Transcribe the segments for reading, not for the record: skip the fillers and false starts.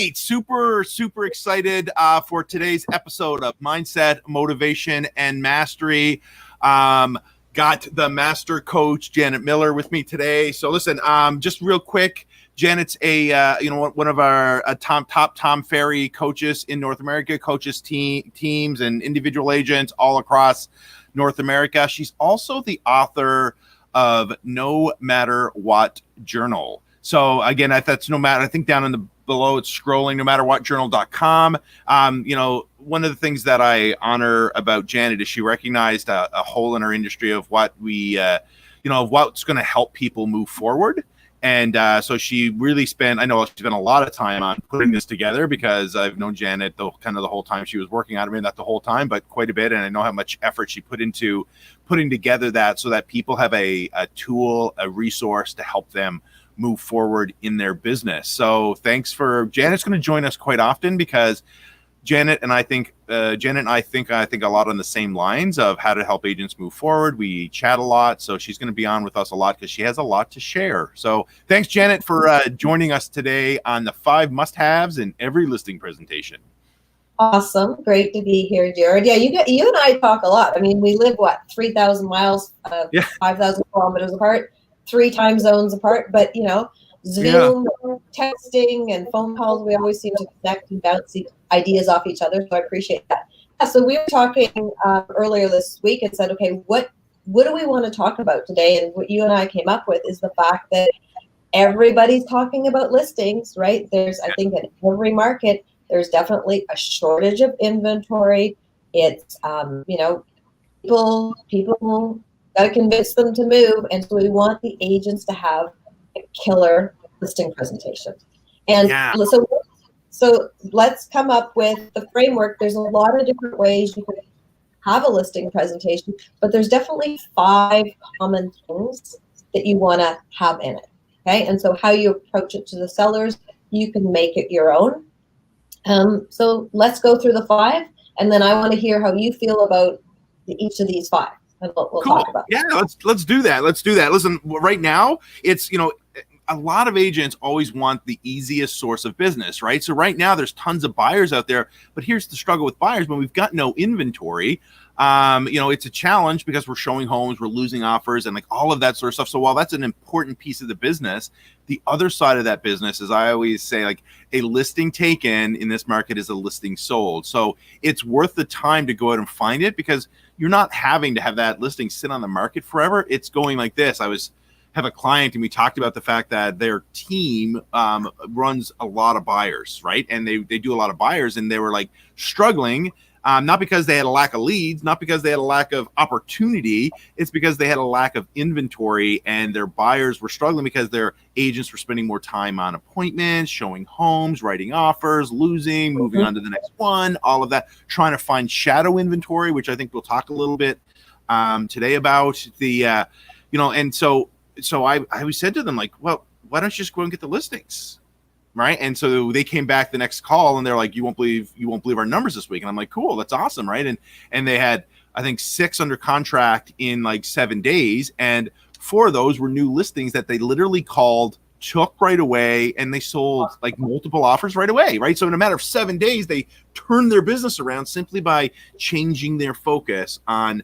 right. Super excited for today's episode of Mindset, Motivation, and Mastery. Got the master coach, Janet Miller, with me today. So listen, just real quick, Janet's one of our top Tom Ferry coaches in North America, coaches teams and individual agents all across North America. She's also the author of No Matter What Journal. So again, that's no matter, I think down in the below it's scrolling, no matter what journal.com. One of the things that I honor about Janet is she recognized a hole in our industry of what of what's going to help people move forward. And so she really spent a lot of time on putting this together, because I've known Janet the whole time she was working on it. I mean, not the whole time, but quite a bit. And I know how much effort she put into putting together that so that people have a tool, a resource to help them move forward in their business. So thanks for Janet's going to join us quite often, because Janet and I think a lot on the same lines of how to help agents move forward. We chat a lot, so she's going to be on with us a lot because she has a lot to share. So thanks, Janet, for joining us today on the 5 must-haves in every listing presentation. Awesome, great to be here, Jared. Yeah, you and I talk a lot. I mean, we live 3,000 miles, 5,000 kilometers apart, 3 time zones apart, but Zoom, texting, and phone calls, we always seem to connect and bounce ideas off each other, so I appreciate that. Yeah, so we were talking earlier this week and said, okay, what do we want to talk about today? And what you and I came up with is the fact that everybody's talking about listings, right? There's, I think, in every market, there's definitely a shortage of inventory. It's, people got to convince them to move, and so we want the agents to have a killer listing presentation. And so let's come up with the framework. There's a lot of different ways you can have a listing presentation, but there's definitely 5 common things that you want to have in it. Okay, and so how you approach it to the sellers, you can make it your own. So let's go through the 5, and then I want to hear how you feel about each of these 5. And we'll cool. talk about that. Yeah, let's do that. Listen, right now it's a lot of agents always want the easiest source of business, right? So right now there's tons of buyers out there, but here's the struggle with buyers. When we've got no inventory, it's a challenge because we're showing homes, we're losing offers, and all of that sort of stuff. So while that's an important piece of the business, the other side of that business is, I always say, a listing taken in this market is a listing sold. So it's worth the time to go out and find it, because you're not having to have that listing sit on the market forever. It's going like this. Have a client, and we talked about the fact that their team runs a lot of buyers, right? And they do a lot of buyers, and they were struggling, not because they had a lack of leads, not because they had a lack of opportunity. It's because they had a lack of inventory, and their buyers were struggling because their agents were spending more time on appointments, showing homes, writing offers, losing, moving on to the next one, all of that, trying to find shadow inventory, which I think we'll talk a little bit today about. So I said to them, well, why don't you just go and get the listings, right? And so they came back the next call, and they're like, you won't believe our numbers this week. And I'm like, cool, that's awesome, right? And they had, I think, 6 under contract in 7 days, and 4 of those were new listings that they literally called, took right away, and they sold multiple offers right away, right? So in a matter of 7 days, they turned their business around simply by changing their focus on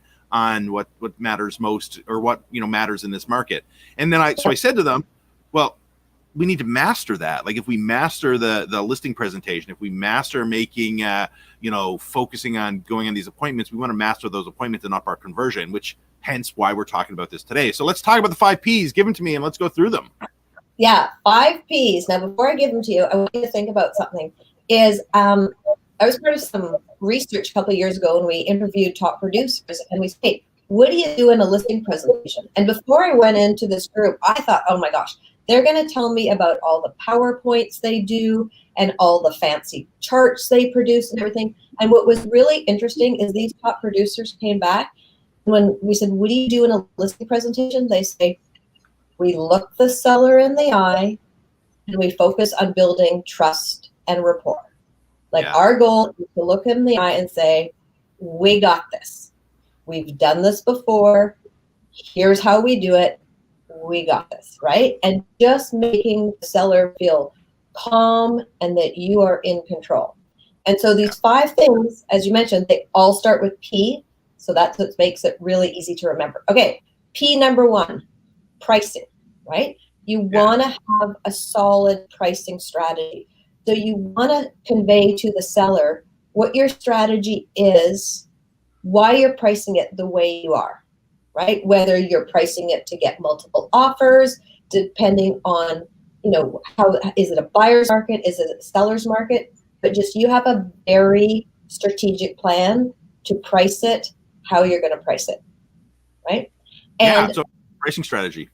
what matters most, or what matters in this market. And then I said to them, well, we need to master that. If we master the listing presentation, if we master making focusing on going on these appointments, we want to master those appointments and up our conversion, which hence why we're talking about this today. So let's talk about the 5 P's. Give them to me and let's go through them. Yeah, 5 P's. Now, before I give them to you, I want you to think about something. I was part of some research a couple of years ago, and we interviewed top producers, and we said, hey, what do you do in a listing presentation? And before I went into this group, I thought, oh my gosh, they're going to tell me about all the PowerPoints they do and all the fancy charts they produce and everything. And what was really interesting is these top producers came back. When we said, what do you do in a listing presentation? They say, we look the seller in the eye, and we focus on building trust and rapport. Our goal is to look him in the eye and say, we got this. We've done this before. Here's how we do it. We got this, right? And just making the seller feel calm, and that you are in control. And so these 5 things, as you mentioned, they all start with P. So that's what makes it really easy to remember. Okay, P number 1, pricing, right? You want to have a solid pricing strategy. So you want to convey to the seller what your strategy is, why you're pricing it the way you are, right? Whether you're pricing it to get multiple offers, depending on, how is it a buyer's market? Is it a seller's market? But just you have a very strategic plan to price it, how you're going to price it, right? And so pricing strategy.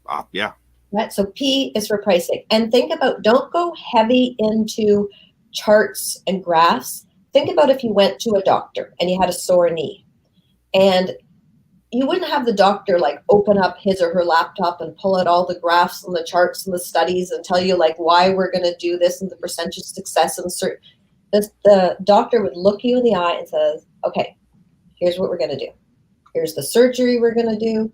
Right, so P is for pricing. And think about, don't go heavy into charts and graphs. Think about if you went to a doctor and you had a sore knee, and you wouldn't have the doctor like open up his or her laptop and pull out all the graphs and the charts and the studies and tell you like why we're going to do this and the percentage of success and certain. The doctor would look you in the eye and says, okay, here's what we're going to do. Here's the surgery we're going to do.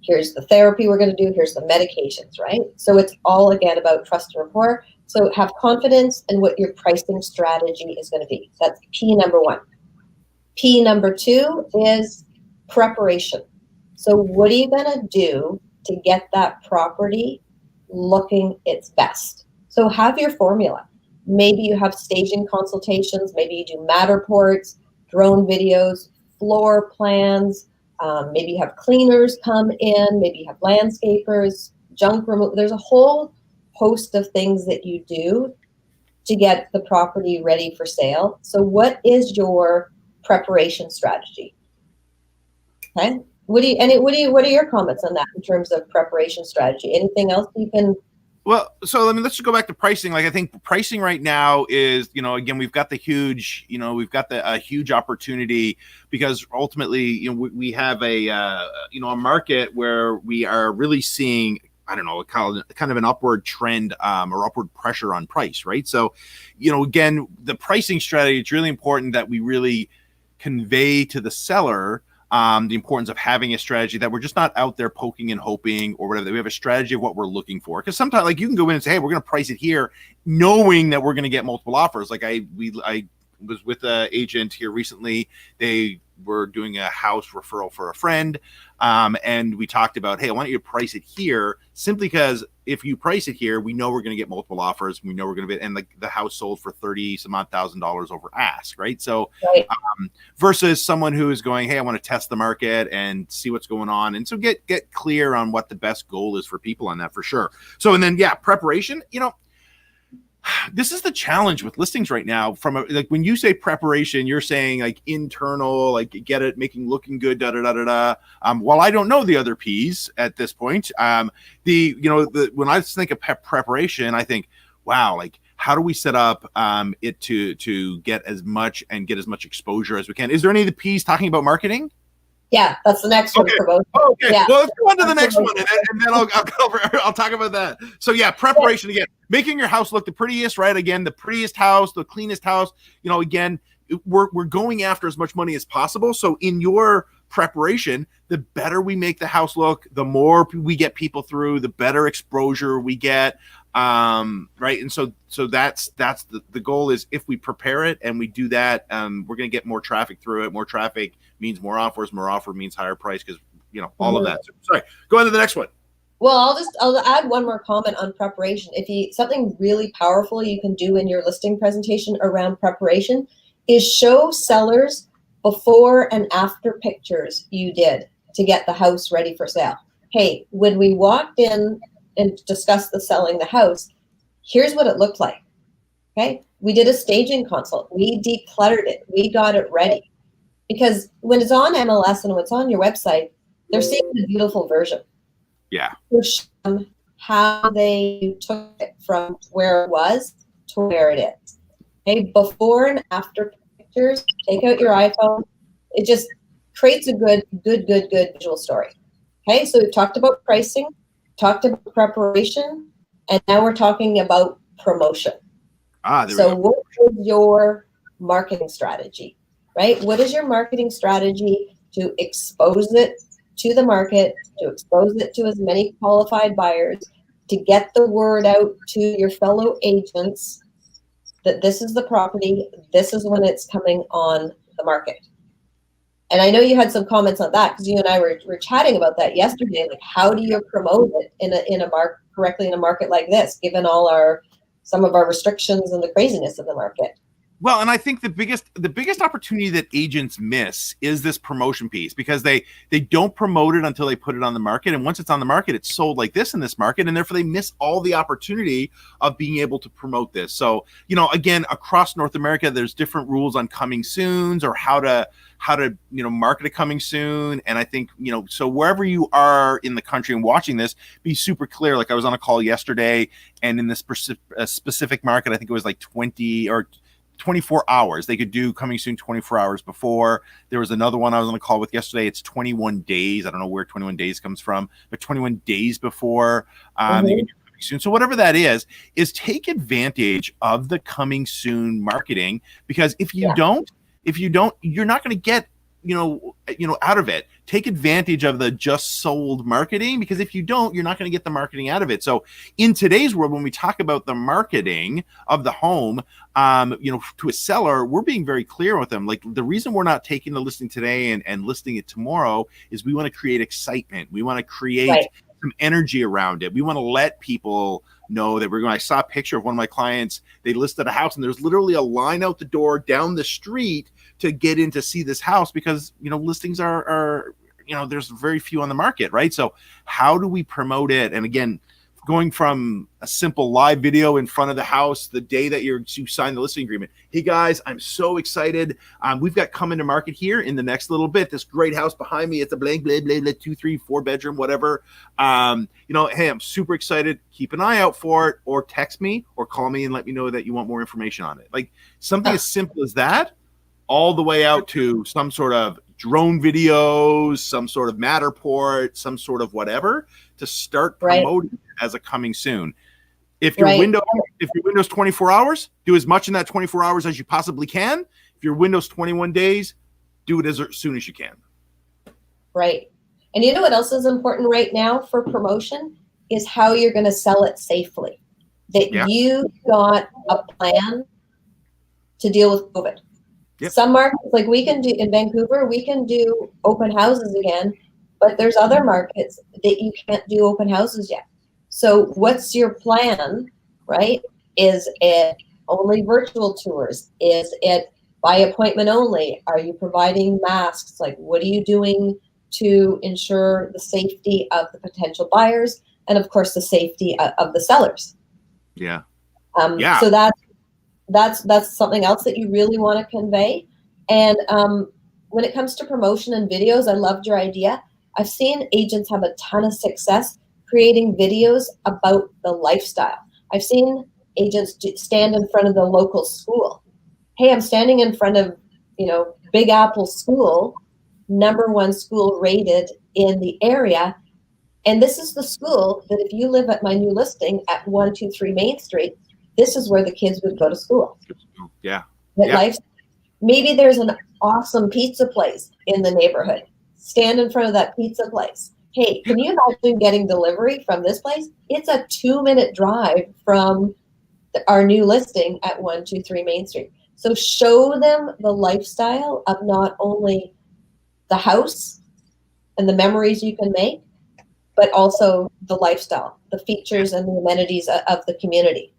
Here's the therapy we're going to do. Here's the medications, right? So it's all, again, about trust and rapport. So have confidence in what your pricing strategy is going to be. That's P number 1. P number 2 is preparation. So what are you going to do to get that property looking its best? So have your formula. Maybe you have staging consultations. Maybe you do Matterports, drone videos, floor plans. Maybe you have cleaners come in. Maybe you have landscapers, junk removal. There's a whole host of things that you do to get the property ready for sale. So what is your preparation strategy? Okay. What are your comments on that in terms of preparation strategy? Anything else you can? Well, so let's just go back to pricing. Like, I think pricing right now is, again, we've got a huge opportunity, because ultimately, we have a market where we are really seeing, I don't know, kind of an upward trend or upward pressure on price, right? So, again, the pricing strategy, it's really important that we really convey to the seller the importance of having a strategy, that we're just not out there poking and hoping or whatever, that we have a strategy of what we're looking for. Because sometimes, like, you can go in and say, hey, we're going to price it here, knowing that we're going to get multiple offers. Like I was with an agent here recently. They were doing a house referral for a friend. And we talked about, hey, I want you to price it here, simply because if you price it here, we know we're going to get multiple offers. We know we're going to be, and the house sold for $30,000 over ask, right? So Right. Versus someone who is going, hey, I want to test the market and see what's going on. And so get clear on what the best goal is for people on that, for sure. So, and then, preparation, this is the challenge with listings right now. Like, when you say preparation, you're saying like internal, like get it, looking good, While I don't know the other P's at this point, when I think of preparation, I think, wow, like, how do we set up it to get as much exposure as we can? Is there any of the P's talking about marketing? Yeah, that's the next one for both. Okay. Yeah. Well, let's go on to the next one, and then I'll talk about that. So preparation again, making your house look the prettiest, right? Again, the prettiest house, the cleanest house. Again, we're going after as much money as possible. So in your preparation, the better we make the house look, the more we get people through, the better exposure we get. Right. And so that's the goal is, if we prepare it and we do that, we're going to get more traffic through it. More traffic means more offers, more offer means higher price, because, all of that. So, sorry, go on to the next one. Well, I'll add one more comment on preparation. Something really powerful you can do in your listing presentation around preparation is show sellers before and after pictures you did to get the house ready for sale. Hey, when we walked in and discussed selling the house, here's what it looked like. Okay. We did a staging consult. We decluttered it. We got it ready. Because when it's on MLS and when it's on your website, they're seeing the beautiful version. Yeah. How they took it from where it was to where it is. Okay. Before and after pictures, take out your iPhone. It just creates a good visual story. Okay. So we've talked about pricing, talked about preparation, and now we're talking about promotion. So what is your marketing strategy, right? What is your marketing strategy to expose it to the market, to expose it to as many qualified buyers, to get the word out to your fellow agents that this is the property, this is when it's coming on the market. And I know you had some comments on that because you and I were chatting about that yesterday. Like, how do you promote it in a market correctly in a market like this, given some of our restrictions and the craziness of the market? Well, and I think the biggest opportunity that agents miss is this promotion piece, because they don't promote it until they put it on the market. And once it's on the market, it's sold like this in this market. And therefore they miss all the opportunity of being able to promote this. So, again, across North America, there's different rules on coming soons or how to market a coming soon. And I think, so wherever you are in the country and watching this, be super clear. Like, I was on a call yesterday, and in this specific market, I think it was like 20 or 24 hours. They could do coming soon 24 hours before. There was another one I was on a call with yesterday. It's 21 days. I don't know where 21 days comes from, but 21 days before you can do coming soon. So whatever that is take advantage of the coming soon marketing, because if you don't, you're not going to get out of it. Take advantage of the just sold marketing, because if you don't, you're not going to get the marketing out of it. So in today's world, when we talk about the marketing of the home, to a seller, we're being very clear with them. Like, the reason we're not taking the listing today and listing it tomorrow is we want to create excitement. We want to create some energy around it. We want to let people know that I saw a picture of one of my clients. They listed a house, and there's literally a line out the door down the street to get in to see this house, because listings are there's very few on the market, right? So how do we promote it? And again, going from a simple live video in front of the house the day that you sign the listing agreement. Hey guys, I'm so excited. We've got coming to market here in the next little bit. This great house behind me. It's a blank, blah, blah, blah, 2, 3, 4 bedroom, whatever. Hey, I'm super excited. Keep an eye out for it, or text me or call me and let me know that you want more information on it. Like, something as simple as that, all the way out to some sort of drone videos, some sort of Matterport, some sort of whatever, to start promoting it as a coming soon. If your window's 24 hours, do as much in that 24 hours as you possibly can. If your window's 21 days, do it as soon as you can. Right. And you know what else is important right now for promotion is how you're going to sell it safely. That you got a plan to deal with COVID. Yep. Some markets, like we can do in Vancouver, we can do open houses again, but there's other markets that you can't do open houses yet. So what's your plan, right? Is it only virtual tours? Is it by appointment only? Are you providing masks? Like, what are you doing to ensure the safety of the potential buyers and, of course, the safety of the sellers? Yeah. So that's something else that you really want to convey. And when it comes to promotion and videos, I loved your idea. I've seen agents have a ton of success creating videos about the lifestyle. I've seen agents stand in front of the local school. Hey, I'm standing in front of, Big Apple School, #1 school rated in the area. And this is the school that if you live at my new listing at 123 Main Street, this is where the kids would go to school. Yeah. Maybe there's an awesome pizza place in the neighborhood. Stand in front of that pizza place. Hey, can you imagine getting delivery from this place? It's a 2-minute drive from our new listing at 123 Main Street. So show them the lifestyle of not only the house and the memories you can make, but also the lifestyle, the features and the amenities of the community.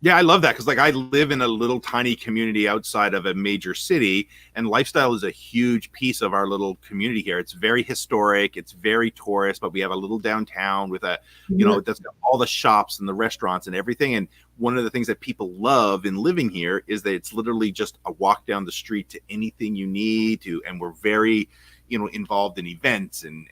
Yeah, I love that, because I live in a little tiny community outside of a major city, and lifestyle is a huge piece of our little community here. It's very historic, it's very tourist, but we have a little downtown with that's got all the shops and the restaurants and everything. And one of the things that people love in living here is that it's literally just a walk down the street to anything you need to, and we're very, involved in events and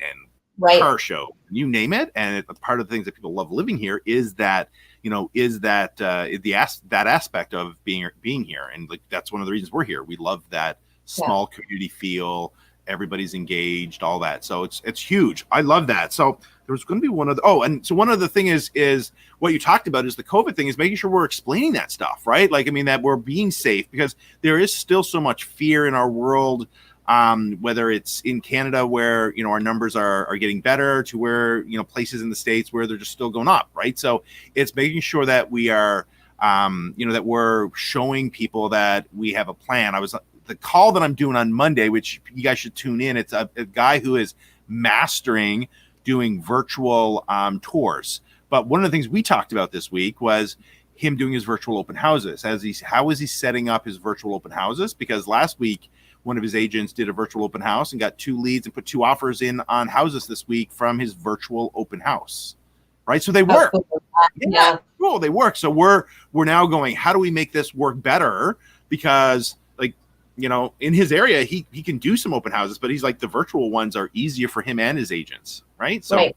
car show, you name it. And part of the things that people love living here is that that aspect of being here. And that's one of the reasons we're here. We love that small community feel. Everybody's engaged, all that. So it's huge. I love that. So there's going to be one of the thing is what you talked about is the COVID thing, is making sure we're explaining that stuff, right? That we're being safe, because there is still so much fear in our world whether it's in Canada where, our numbers are getting better to where, places in the States where they're just still going up, right? So it's making sure that we are, that we're showing people that we have a plan. The call that I'm doing on Monday, which you guys should tune in, it's a guy who is mastering doing virtual tours. But one of the things we talked about this week was him doing his virtual open houses. How is he setting up his virtual open houses? Because last week, one of his agents did a virtual open house and got 2 leads and put 2 offers in on houses this week from his virtual open house. Right. So they work. Yeah. Cool. They work. So we're now going, how do we make this work better? Because in his area, he can do some open houses, but he's like, the virtual ones are easier for him and his agents. Right. So, right.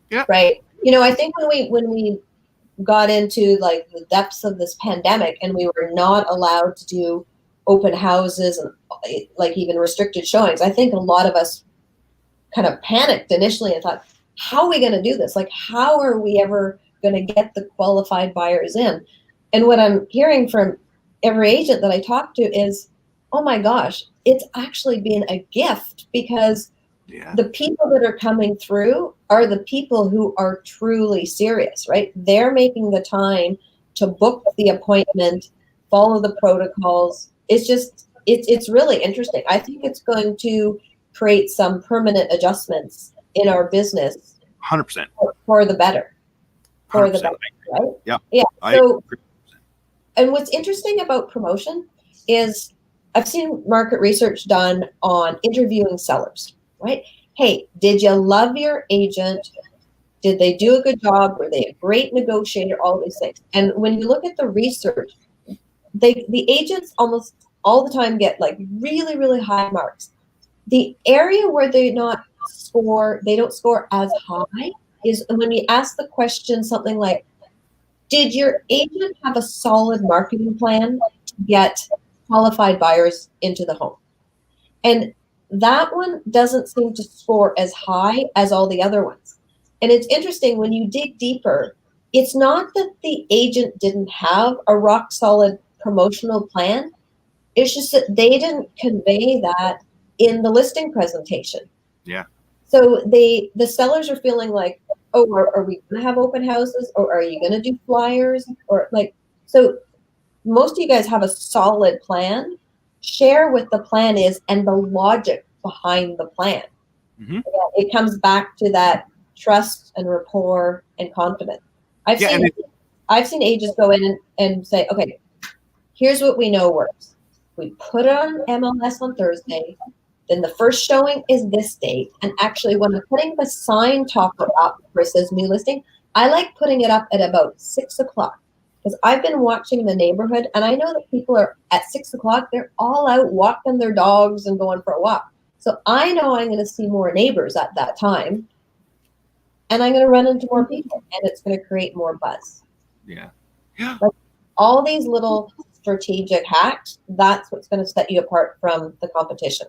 Yeah. Right. I think when we got into like the depths of this pandemic and we were not allowed to do open houses and like even restricted showings, I think a lot of us kind of panicked initially and thought, how are we going to do this? Like, how are we ever going to get the qualified buyers in? And what I'm hearing from every agent that I talk to is, oh my gosh, it's actually been a gift, because the people that are coming through are the people who are truly serious, right? They're making the time to book the appointment, follow the protocols. It's really interesting. I think it's going to create some permanent adjustments in our business. 100%. For the better. For the better, right? Yeah. Yeah. So, and what's interesting about promotion is I've seen market research done on interviewing sellers, right? Hey, did you love your agent? Did they do a good job? Were they a great negotiator? All these things. And when you look at the research, the agents almost all the time get like really, really high marks. The area where they don't score as high is when you ask the question something like, did your agent have a solid marketing plan to get qualified buyers into the home? And that one doesn't seem to score as high as all the other ones. And it's interesting when you dig deeper, it's not that the agent didn't have a rock solid promotional plan. It's just that they didn't convey that in the listing presentation. Yeah. So the sellers are feeling like, oh, are we going to have open houses, or are you going to do flyers, or like, so most of you guys have a solid plan. Share what the plan is and the logic behind the plan. Mm-hmm. It comes back to that trust and rapport and confidence. I've seen agents go in and say, okay, here's what we know works. We put it on MLS on Thursday. Then the first showing is this date. And actually, when I'm putting the sign topper up where it says new listing, I like putting it up at about 6 o'clock. Because I've been watching the neighborhood, and I know that people are at 6 o'clock, they're all out walking their dogs and going for a walk. So I know I'm going to see more neighbors at that time, and I'm going to run into more people, and it's going to create more buzz. Yeah. Like all these little strategic hacks, that's what's going to set you apart from the competition.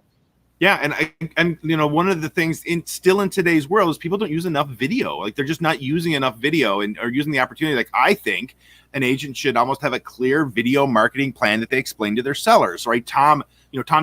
Yeah, and one of the things still in today's world is people don't use enough video. Like they're just not using enough video and are using the opportunity. Like I think an agent should almost have a clear video marketing plan that they explain to their sellers, right? Tom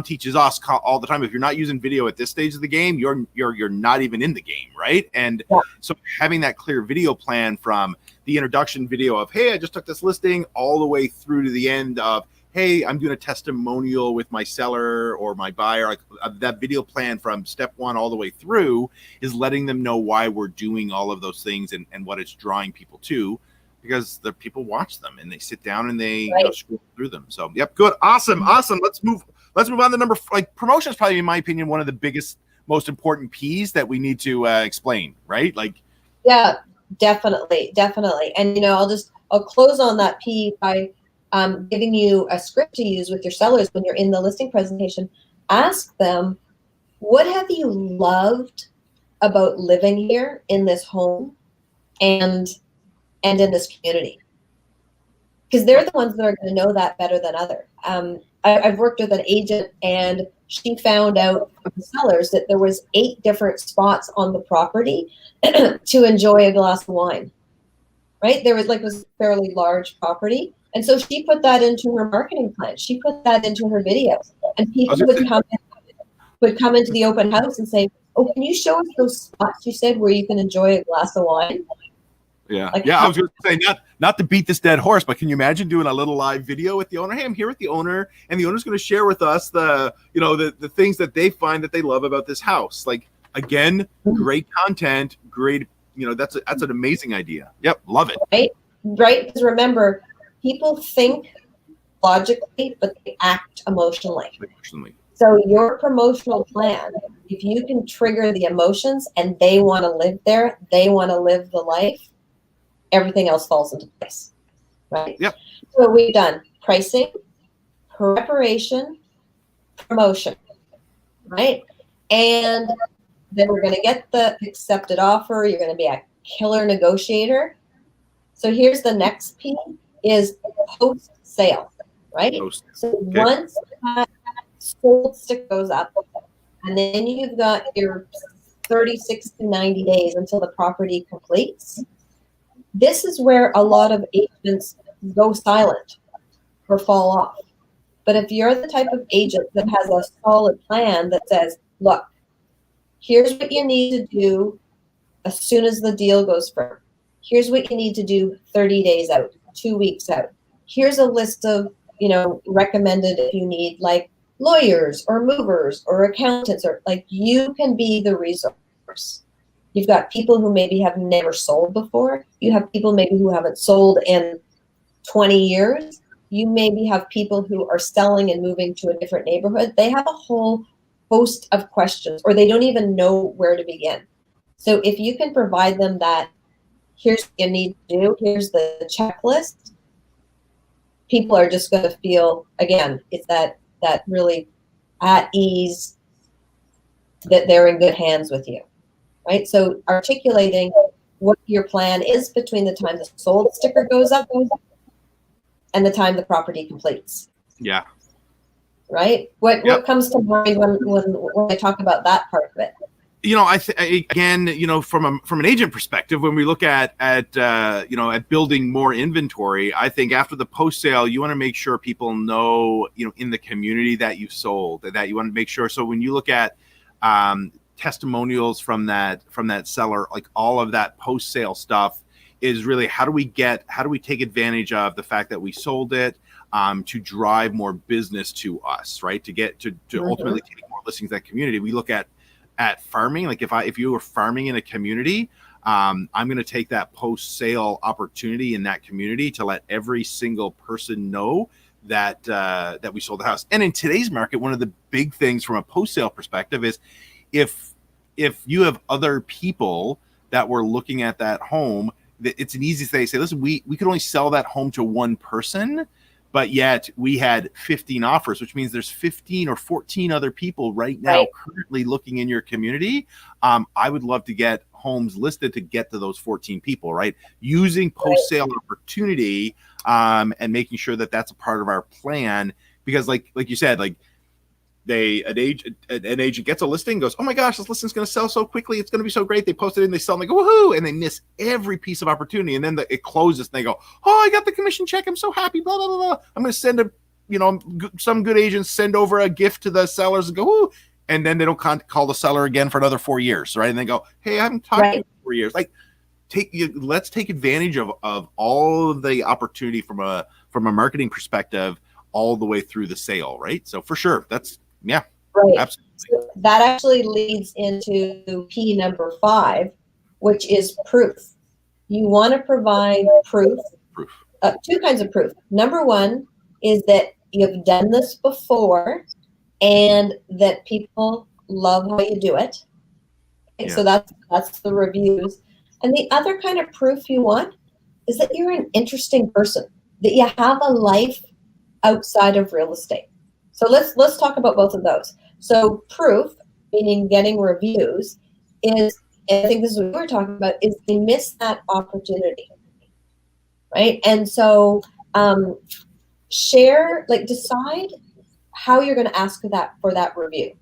teaches us all the time, if you're not using video at this stage of the game, you're not even in the game, right? And so having that clear video plan from the introduction video of, hey, I just took this listing, all the way through to the end of, hey, I'm doing a testimonial with my seller or my buyer. Like that video plan from step 1 all the way through is letting them know why we're doing all of those things and what it's drawing people to, because the people watch them and they sit down and they scroll through them. So, yep, good, awesome. Let's move on to number. Like promotion is probably, in my opinion, one of the biggest, most important P's that we need to explain, right? Like, yeah, definitely. And I'll close on that P by giving you a script to use with your sellers when you're in the listing presentation. Ask them, what have you loved about living here in this home and in this community? Because they're the ones that are going to know that better than others. I've worked with an agent, and she found out from the sellers that there was 8 different spots on the property to enjoy a glass of wine. Right? There was it was a fairly large property. And so she put that into her marketing plan. She put that into her videos, and people would come in. would come into the open house and say, oh, can you show us those spots you said where you can enjoy a glass of wine? Yeah. Like, I was going to say, not to beat this dead horse, but can you imagine doing a little live video with the owner? Hey, I'm here with the owner, and the owner's going to share with us the things that they find that they love about this house. Like, again, great content, great, that's an amazing idea. Yep. Love it. Right. Because remember, people think logically, but they act emotionally. So your promotional plan, if you can trigger the emotions and they want to live there, they want to live the life, everything else falls into place, right? Yep. So we've done pricing, preparation, promotion, right? And then we're going to get the accepted offer. You're going to be a killer negotiator. So here's the next P is post-sale, right? So once that sold stick goes up, and then you've got your 36 to 90 days until the property completes. This is where a lot of agents go silent or fall off. But if you're the type of agent that has a solid plan that says, look, here's what you need to do as soon as the deal goes firm. Here's what you need to do 30 days out, 2 weeks out. Here's a list of, recommended if you need like lawyers or movers or accountants, or like you can be the resource. You've got people who maybe have never sold before. You have people maybe who haven't sold in 20 years. You maybe have people who are selling and moving to a different neighborhood. They have a whole host of questions, or they don't even know where to begin. So if you can provide them that, here's what you need to do, here's the checklist, people are just going to feel, again, it's that really at ease that they're in good hands with you, right? So articulating what your plan is between the time the sold sticker goes up and the time the property completes. Yeah. Right? What comes to mind when I talk about that part of it? Again, from an agent perspective, when we look at building more inventory, I think after the post sale, you want to make sure people know, in the community that you sold, that you want to make sure. So when you look at testimonials from that seller, like all of that post sale stuff is really how do we take advantage of the fact that we sold it to drive more business to us, right? To ultimately take more listings in that community. We look at farming, like if you were farming in a community, I'm going to take that post-sale opportunity in that community to let every single person know that we sold the house. And in today's market, one of the big things from a post-sale perspective is if you have other people that were looking at that home, it's an easy thing to say, listen, we could only sell that home to one person, but yet we had 15 offers, which means there's 15 or 14 other people right now currently looking in your community. I would love to get homes listed to get to those 14 people, right? Using post-sale opportunity and making sure that that's a part of our plan. Because like you said, like an agent gets a listing, goes, oh my gosh, this listing's going to sell so quickly. It's going to be so great. They post it in, they sell, and they go, woohoo, and they miss every piece of opportunity. And then it closes, and they go, oh, I got the commission check. I'm so happy, blah, blah, blah, blah. I'm going to send some good agents send over a gift to the sellers and go, woo. And then they don't call the seller again for another 4 years, right? And they go, hey, I haven't talked to you for 4 years. Like, let's take advantage of all of the opportunity from a marketing perspective all the way through the sale, right? So for sure, right. Absolutely. So that actually leads into P number 5, which is proof. You want to provide proof. Two kinds of proof. Number one is that you've done this before and that people love how you do it. Okay, so that's the reviews. And the other kind of proof you want is that you're an interesting person, that you have a life outside of real estate. So let's talk about both of those. So proof, meaning getting reviews, is, and I think this is what we're talking about, is they miss that opportunity, right? And so decide how you're going to ask for that review.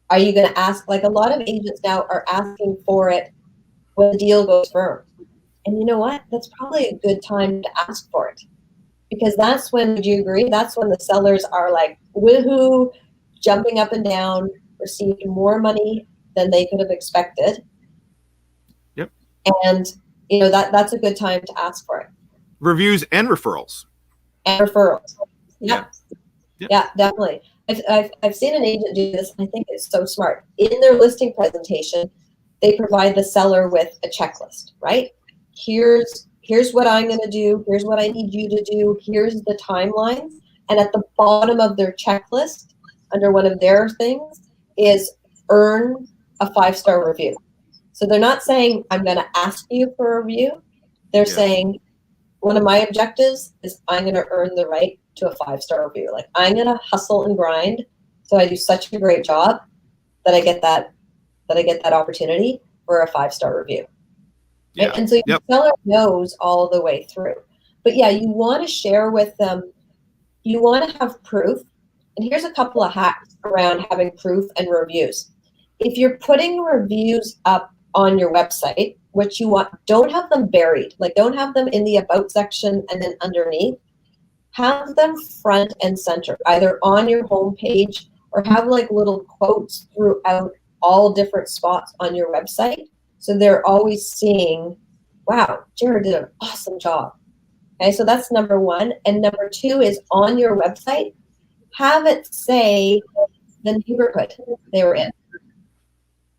Are you going to ask, like a lot of agents now are asking for it when the deal goes firm? And you know what? That's probably a good time to ask for it. Because that's when, would you agree? That's when the sellers are like, woohoo, jumping up and down, received more money than they could have expected. Yep. And that's a good time to ask for it. Reviews and referrals. And referrals. Yeah. Yeah, definitely. I've seen an agent do this, and I think it's so smart. In their listing presentation, they provide the seller with a checklist, right? Here's what I'm going to do. Here's what I need you to do. Here's the timelines. And at the bottom of their checklist, under one of their things, is earn a 5-star review. So they're not saying, I'm going to ask you for a review. They're saying, one of my objectives is I'm going to earn the right to a 5-star review. Like, I'm going to hustle and grind so I do such a great job that I get that opportunity for a 5-star review. Yeah. Right? And so your seller knows all the way through. But yeah, you want to share with them, you want to have proof. And here's a couple of hacks around having proof and reviews. If you're putting reviews up on your website, what you want, don't have them buried. Like, don't have them in the about section and then underneath. Have them front and center, either on your homepage or have like little quotes throughout all different spots on your website. So they're always seeing, wow, Jared did an awesome job. Okay, so that's number one. And number two is on your website, have it say the neighborhood they were in.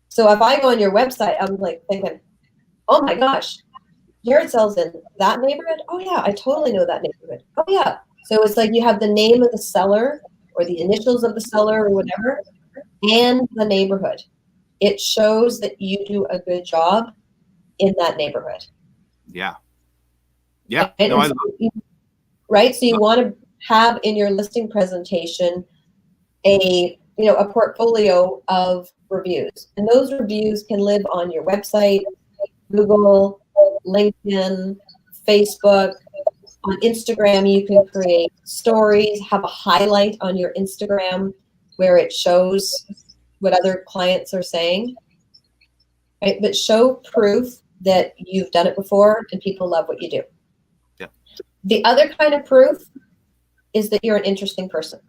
So if I go on your website, I'm like thinking, oh my gosh, Jared sells in that neighborhood? Oh yeah, I totally know that neighborhood. Oh yeah. So it's like you have the name of the seller or the initials of the seller or whatever, and the neighborhood. It shows that you do a good job in that neighborhood. Yeah. Yeah. And no, right? So you want to have in your listing presentation a portfolio of reviews. And those reviews can live on your website, Google, LinkedIn, Facebook. On Instagram, you can create stories, have a highlight on your Instagram where it shows what other clients are saying, right? But show proof that you've done it before and people love what you do. Yeah. The other kind of proof is that you're an interesting person.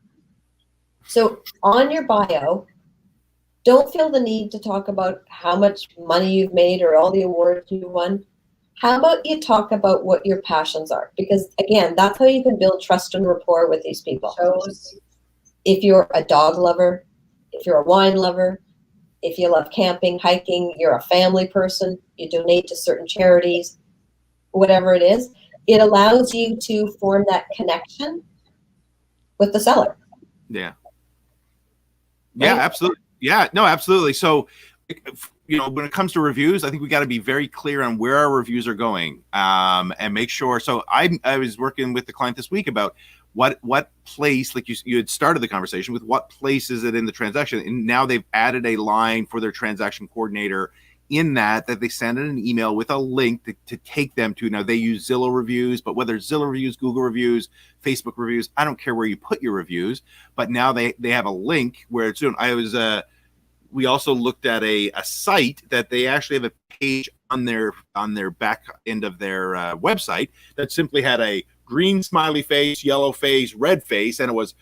So on your bio, don't feel the need to talk about how much money you've made or all the awards you won. How about you talk about what your passions are? Because again, that's how you can build trust and rapport with these people. Shows if you're a dog lover, if you're a wine lover, if you love camping, hiking, you're a family person, you donate to certain charities, whatever it is, it allows you to form that connection with the seller. Yeah. Yeah, absolutely. Yeah, no, absolutely. So, when it comes to reviews, I think we got to be very clear on where our reviews are going, and make sure. So I was working with the client this week about what place, like you had started the conversation with, what place is it in the transaction, and now they've added a line for their transaction coordinator in that they send in an email with a link to take them to. Now they use Zillow reviews, but whether it's Zillow reviews, Google reviews, Facebook reviews, I don't care where you put your reviews, but now they have a link where it's doing. We also looked at a site that they actually have a page on their back end of their website that simply had a green smiley face, yellow face, red face, and it was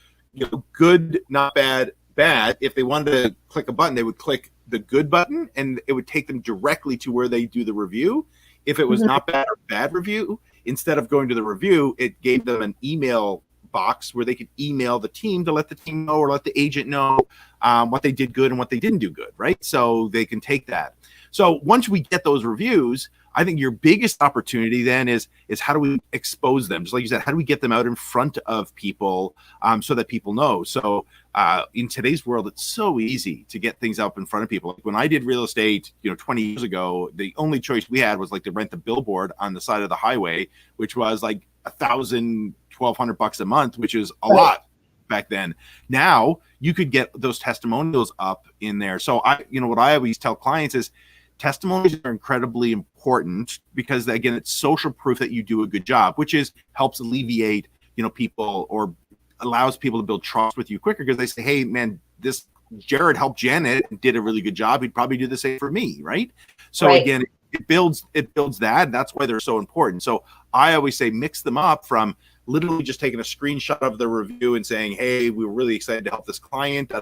good, not bad, bad. If they wanted to click a button, they would click the good button, and it would take them directly to where they do the review. If it was not bad or bad review, instead of going to the review, it gave them an email box where they could email the team to let the team know or let the agent know what they did good and what they didn't do good, right? So they can take that. So once we get those reviews, I think your biggest opportunity then is how do we expose them? Just like you said, how do we get them out in front of people so that people know? So in today's world, it's so easy to get things up in front of people. Like when I did real estate, 20 years ago, the only choice we had was like to rent the billboard on the side of the highway, which was like $1,000, $1,200 a month, which is a lot back then. Now you could get those testimonials up in there. So what I always tell clients is testimonials are incredibly important because again, it's social proof that you do a good job, which helps alleviate, people or allows people to build trust with you quicker because they say, hey man, this Jared helped Janet and did a really good job. He'd probably do the same for me. Right. So again, it builds that. And that's why they're so important. So I always say, mix them up from literally just taking a screenshot of the review and saying, hey, we were really excited to help this client,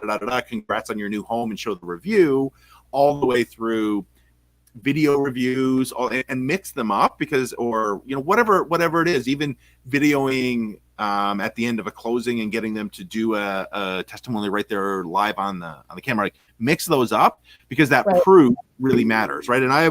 congrats on your new home, and show the review, all the way through video reviews, and mix them up, because, or whatever it is, even videoing at the end of a closing and getting them to do a testimony right there live on the camera. Like, mix those up, because that proof really matters, right? And I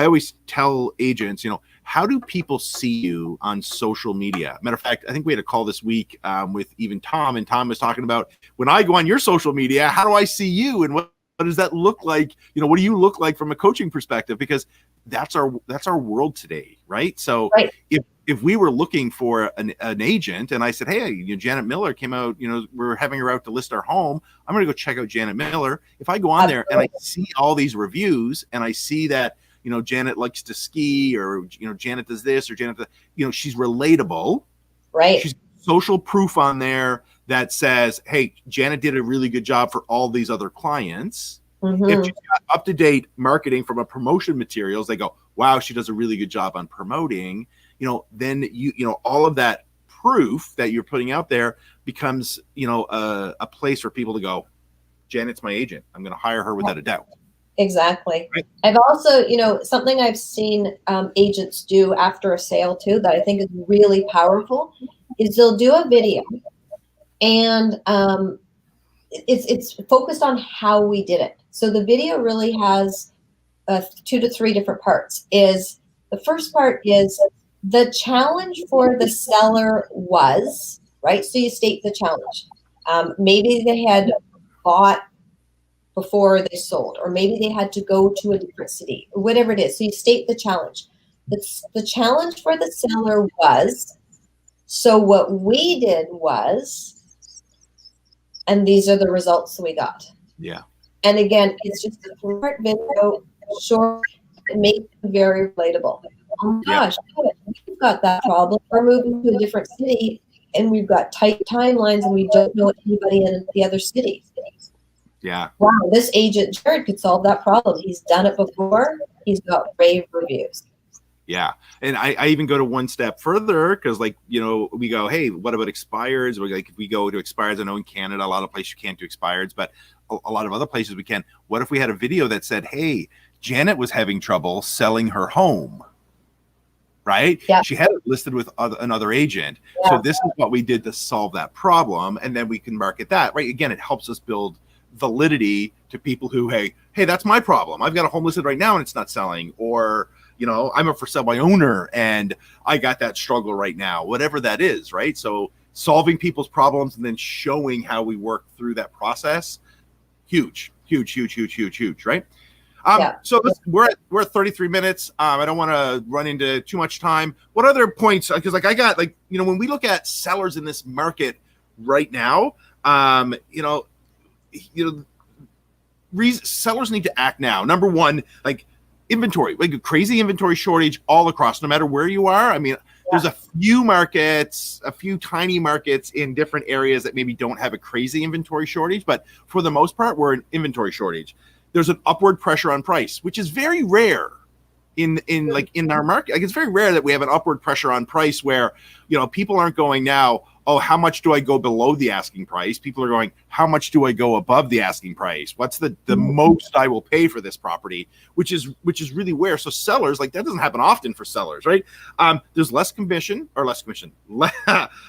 always tell agents, how do people see you on social media? Matter of fact, I think we had a call this week with even Tom, and Tom was talking about, when I go on your social media, how do I see you, and what does that look like? What do you look like from a coaching perspective? Because that's our world today, right? So if we were looking for an agent, and I said, hey, Janet Miller came out, we're having her out to list our home, I'm going to go check out Janet Miller. If I go on there and I see all these reviews, and I see that, Janet likes to ski, or, Janet does this, or Janet, she's relatable, right? She's social proof on there that says, hey, Janet did a really good job for all these other clients. If she's got up-to-date marketing from a promotion materials, they go, wow, she does a really good job on promoting. Then all of that proof that you're putting out there becomes, a place for people to go, Janet's my agent, I'm going to hire her without a doubt. Exactly. Right. I've also, something I've seen agents do after a sale too, that I think is really powerful, is they'll do a video, and it's focused on how we did it. So the video really has 2 to 3 different parts. Is the first part is the challenge for the seller was, right? So you state the challenge. Maybe they had bought before they sold, or maybe they had to go to a different city, or whatever it is. So you state the challenge. The challenge for the seller was, so what we did was, and these are the results we got. Yeah. And again, it's just a short video, short, and make it very relatable. Oh my gosh, we've got that problem. We're moving to a different city, and we've got tight timelines, and we don't know anybody in the other city. Yeah. Wow, this agent Jared could solve that problem. He's done it before. He's got rave reviews. Yeah. And I even go to one step further, because we go, hey, what about expireds? If we go to expireds, I know in Canada, a lot of places you can't do expireds, but a lot of other places we can. What if we had a video that said, hey, Janet was having trouble selling her home, right? Yeah. She had it listed with another agent. Yeah. So this is what we did to solve that problem. And then we can market that, right? Again, it helps us build validity to people who, hey, that's my problem. I've got a home listed right now and it's not selling. Or, I'm a for sale by owner and I got that struggle right now, whatever that is, right? So solving people's problems and then showing how we work through that process, huge, right? So we're at 33 minutes. I don't want to run into too much time. What other points? Because I got when we look at sellers in this market right now, sellers need to act now. Number one, inventory, a crazy inventory shortage all across, no matter where you are. I mean, there's a few markets, a few tiny markets in different areas that maybe don't have a crazy inventory shortage, but for the most part, we're in inventory shortage. There's an upward pressure on price, which is very rare in our market. It's very rare that we have an upward pressure on price where, people aren't going now, oh, how much do I go below the asking price? People are going, how much do I go above the asking price? What's the most I will pay for this property? Which is really rare. So sellers, that doesn't happen often for sellers, right? There's less competition,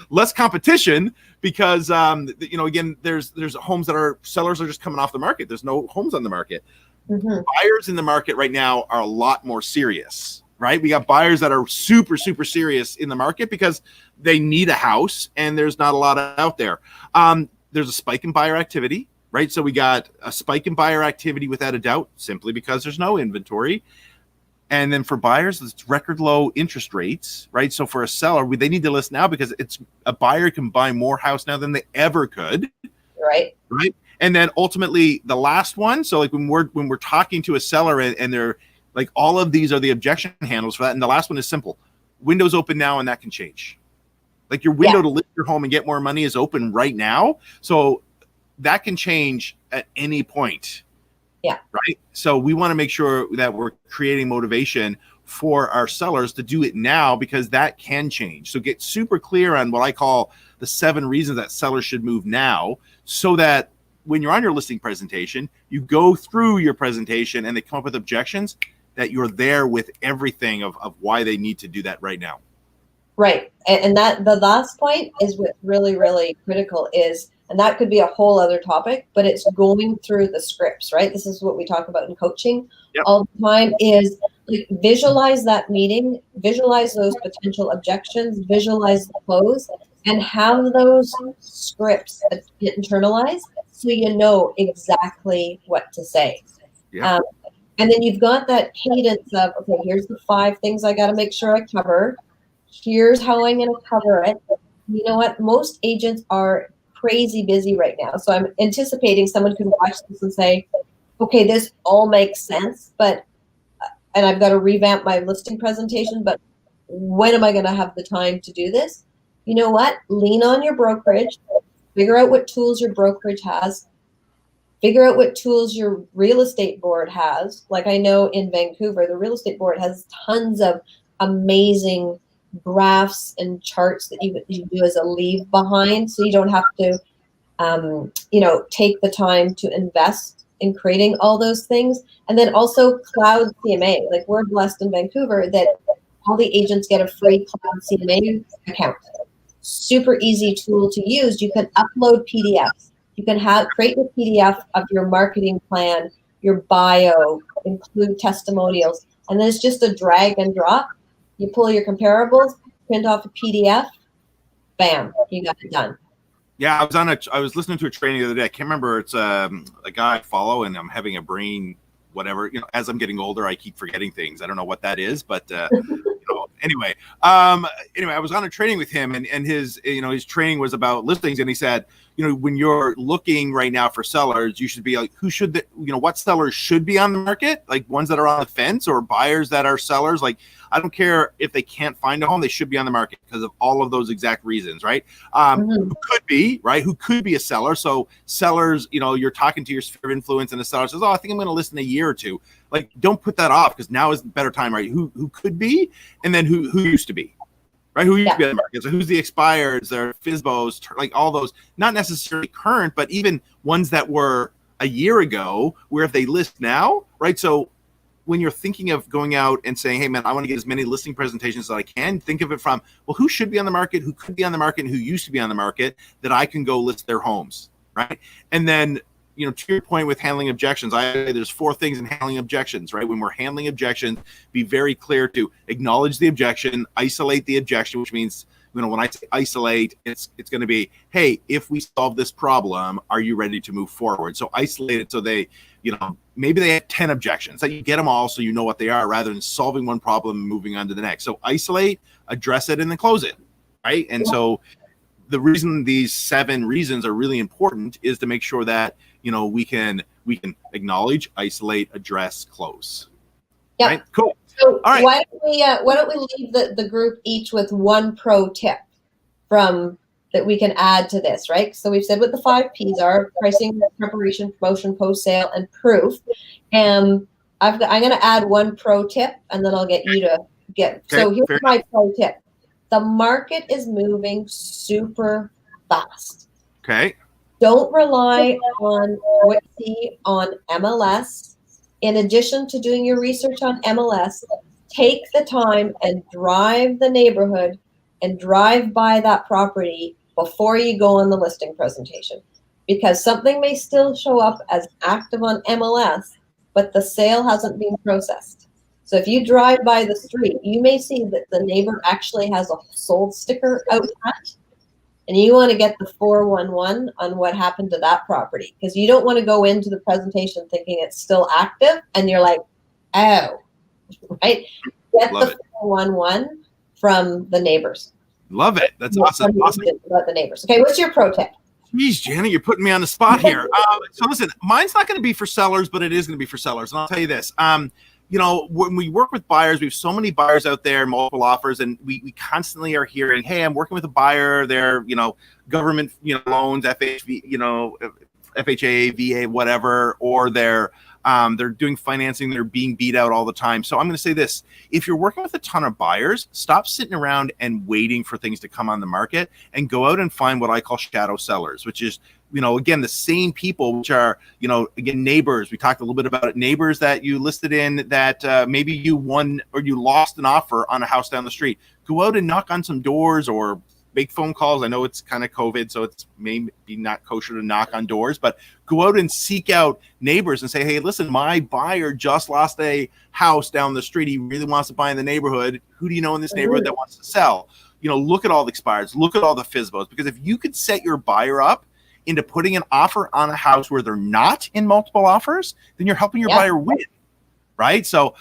less competition, because again, there's homes that sellers are just coming off the market. There's no homes on the market. Mm-hmm. Buyers in the market right now are a lot more serious, right? We got buyers that are super, super serious in the market because they need a house and there's not a lot out there. There's a spike in buyer activity, right? So we got a spike in buyer activity without a doubt, simply because there's no inventory. And then for buyers, it's record low interest rates, right? So for a seller, they need to list now because a buyer can buy more house now than they ever could. Right. And then ultimately the last one. So when we're talking to a seller and they're all of these are the objection handles for that. And the last one is simple. Window's open now and that can change. Your window to list your home and get more money is open right now. So that can change at any point. Yeah. Right. So we want to make sure that we're creating motivation for our sellers to do it now, because that can change. So get super clear on what I call the 7 reasons that sellers should move now, so that when you're on your listing presentation, you go through your presentation and they come up with objections, that you're there with everything of why they need to do that right now. Right. And that the last point is what's really, really critical is, and that could be a whole other topic, but it's going through the scripts, right? This is what we talk about in coaching all the time, is like visualize that meeting, visualize those potential objections, visualize the close, and have those scripts that get internalized so you know exactly what to say. And then you've got that cadence of, okay, here's the 5 things I got to make sure I cover. Here's how I'm going to cover it. You know what? Most agents are crazy busy right now. So I'm anticipating someone could watch this and say, okay, this all makes sense, and I've got to revamp my listing presentation, but when am I going to have the time to do this? You know what? Lean on your brokerage, figure out what tools your brokerage has, figure out what tools your real estate board has. Like I know in Vancouver, the real estate board has tons of amazing graphs and charts that you do as a leave behind, so you don't have to take the time to invest in creating all those things. And then also cloud CMA. Like we're blessed in Vancouver that all the agents get a free cloud CMA account. Super easy tool to use. You can upload PDFs. You can create a PDF of your marketing plan, your bio, include testimonials, and then it's just a drag and drop. You pull your comparables, print off a PDF, bam, you got it done. Yeah, I was listening to a training the other day. I can't remember. It's a guy I follow, and I'm having a brain, whatever. As I'm getting older, I keep forgetting things. I don't know what that is, but anyway, I was on a training with him, and his his training was about listings, and he said, when you're looking right now for sellers, you should be like, what sellers should be on the market, like ones that are on the fence, or buyers that are sellers. Like, I don't care if they can't find a home, they should be on the market because of all of those exact reasons, right? Who could be a seller. So sellers, you're talking to your sphere of influence, and the seller says, oh, I think I'm going to list in a year or two. Like, don't put that off, because now is the better time, right? Who could be, and then who used to be, right? Who used to be on the market. So who's the expireds, their FSBOs, like all those, not necessarily current, but even ones that were a year ago, where if they list now, right? So when you're thinking of going out and saying, hey man, I want to get as many listing presentations as I can, think of it from, well, who should be on the market, who could be on the market, and who used to be on the market that I can go list their homes, right? And then, to your point with handling objections, there's 4 things in handling objections, right? When we're handling objections, be very clear to acknowledge the objection, isolate the objection, which means, when I say isolate, it's going to be, hey, if we solve this problem, are you ready to move forward? So isolate it so they, maybe they have 10 objections, that you get them all so you know what they are, rather than solving one problem and moving on to the next. So isolate, address it, and then close it, right? And so the reason these 7 reasons are really important is to make sure that, we can acknowledge, isolate, address, close. Yeah. Right? Cool. So all right. Why don't we leave the group each with 1 pro tip from that we can add to this, right? So we've said what the 5 P's are: pricing, preparation, promotion, post-sale, and proof. And I'm going to add 1 pro tip, and then I'll get you to get. Okay, so here's my pro tip. The market is moving super fast. Okay. Don't rely on what you see on MLS. In addition to doing your research on MLS, take the time and drive the neighborhood and drive by that property before you go on the listing presentation, because something may still show up as active on MLS, but the sale hasn't been processed. So if you drive by the street, you may see that the neighbor actually has a sold sticker out front, and you want to get the 411 on what happened to that property, because you don't want to go into the presentation thinking it's still active and you're like, oh, right? Get the 411 from the neighbors. Love it. That's awesome. About the neighbors. Okay, what's your pro tip? Geez, Janet, you're putting me on the spot here. So listen, mine's not going to be for sellers, but it is going to be for sellers. And I'll tell you this. When we work with buyers, we have so many buyers out there, multiple offers, and we constantly are hearing, hey, I'm working with a buyer, they're, government, loans, FHA, VA, whatever, or they're, They're doing financing. They're being beat out all the time. So I'm going to say this. If you're working with a ton of buyers, stop sitting around and waiting for things to come on the market and go out and find what I call shadow sellers, which is, again, the same people, which are, again, neighbors. We talked a little bit about it. Neighbors that you listed in that maybe you won or you lost an offer on a house down the street. Go out and knock on some doors or make phone calls. I know it's kind of COVID, so it's maybe not kosher to knock on doors, but go out and seek out neighbors and say, hey, listen, my buyer just lost a house down the street. He really wants to buy in the neighborhood. Who do you know in this neighborhood that wants to sell? Look at all the expireds, look at all the FSBOs, because if you could set your buyer up into putting an offer on a house where they're not in multiple offers, then you're helping your buyer win, right? So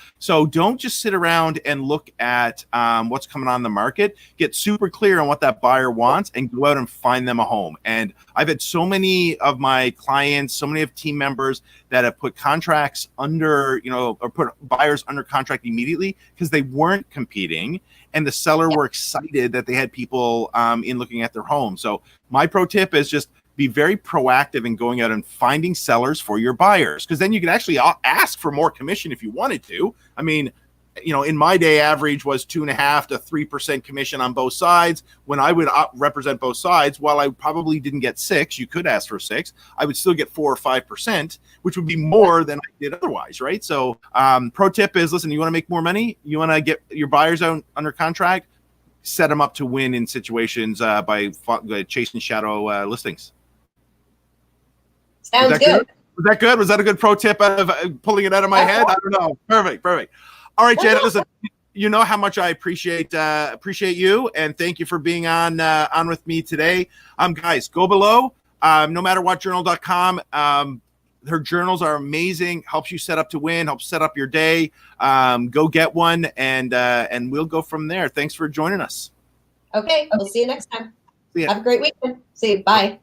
don't just sit around and look at what's coming on the market. Get super clear on what that buyer wants and go out and find them a home. And I've had so many of my clients, so many of team members that have put contracts under, or put buyers under contract immediately because they weren't competing, and the seller were excited that they had people in looking at their home. So my pro tip is just be very proactive in going out and finding sellers for your buyers, because then you can actually ask for more commission if you wanted to. I mean, in my day, average was 2.5% to 3% commission on both sides. When I would represent both sides, while I probably didn't get 6, you could ask for 6, I would still get 4 or 5%, which would be more than I did otherwise, right? So pro tip is, listen, you want to make more money? You want to get your buyers out under contract? Set them up to win in situations by chasing shadow listings. Sounds good. Was that good? Was that a good pro tip out of pulling it out of my head? I don't know. Perfect. All right, Janet, listen, you know how much I appreciate you, and thank you for being on with me today. Guys, go below, no matter what journal.com. Her journals are amazing, helps you set up to win, helps set up your day. Go get one, and we'll go from there. Thanks for joining us. Okay, we'll see you next time. See ya. Have a great weekend. See you. Bye.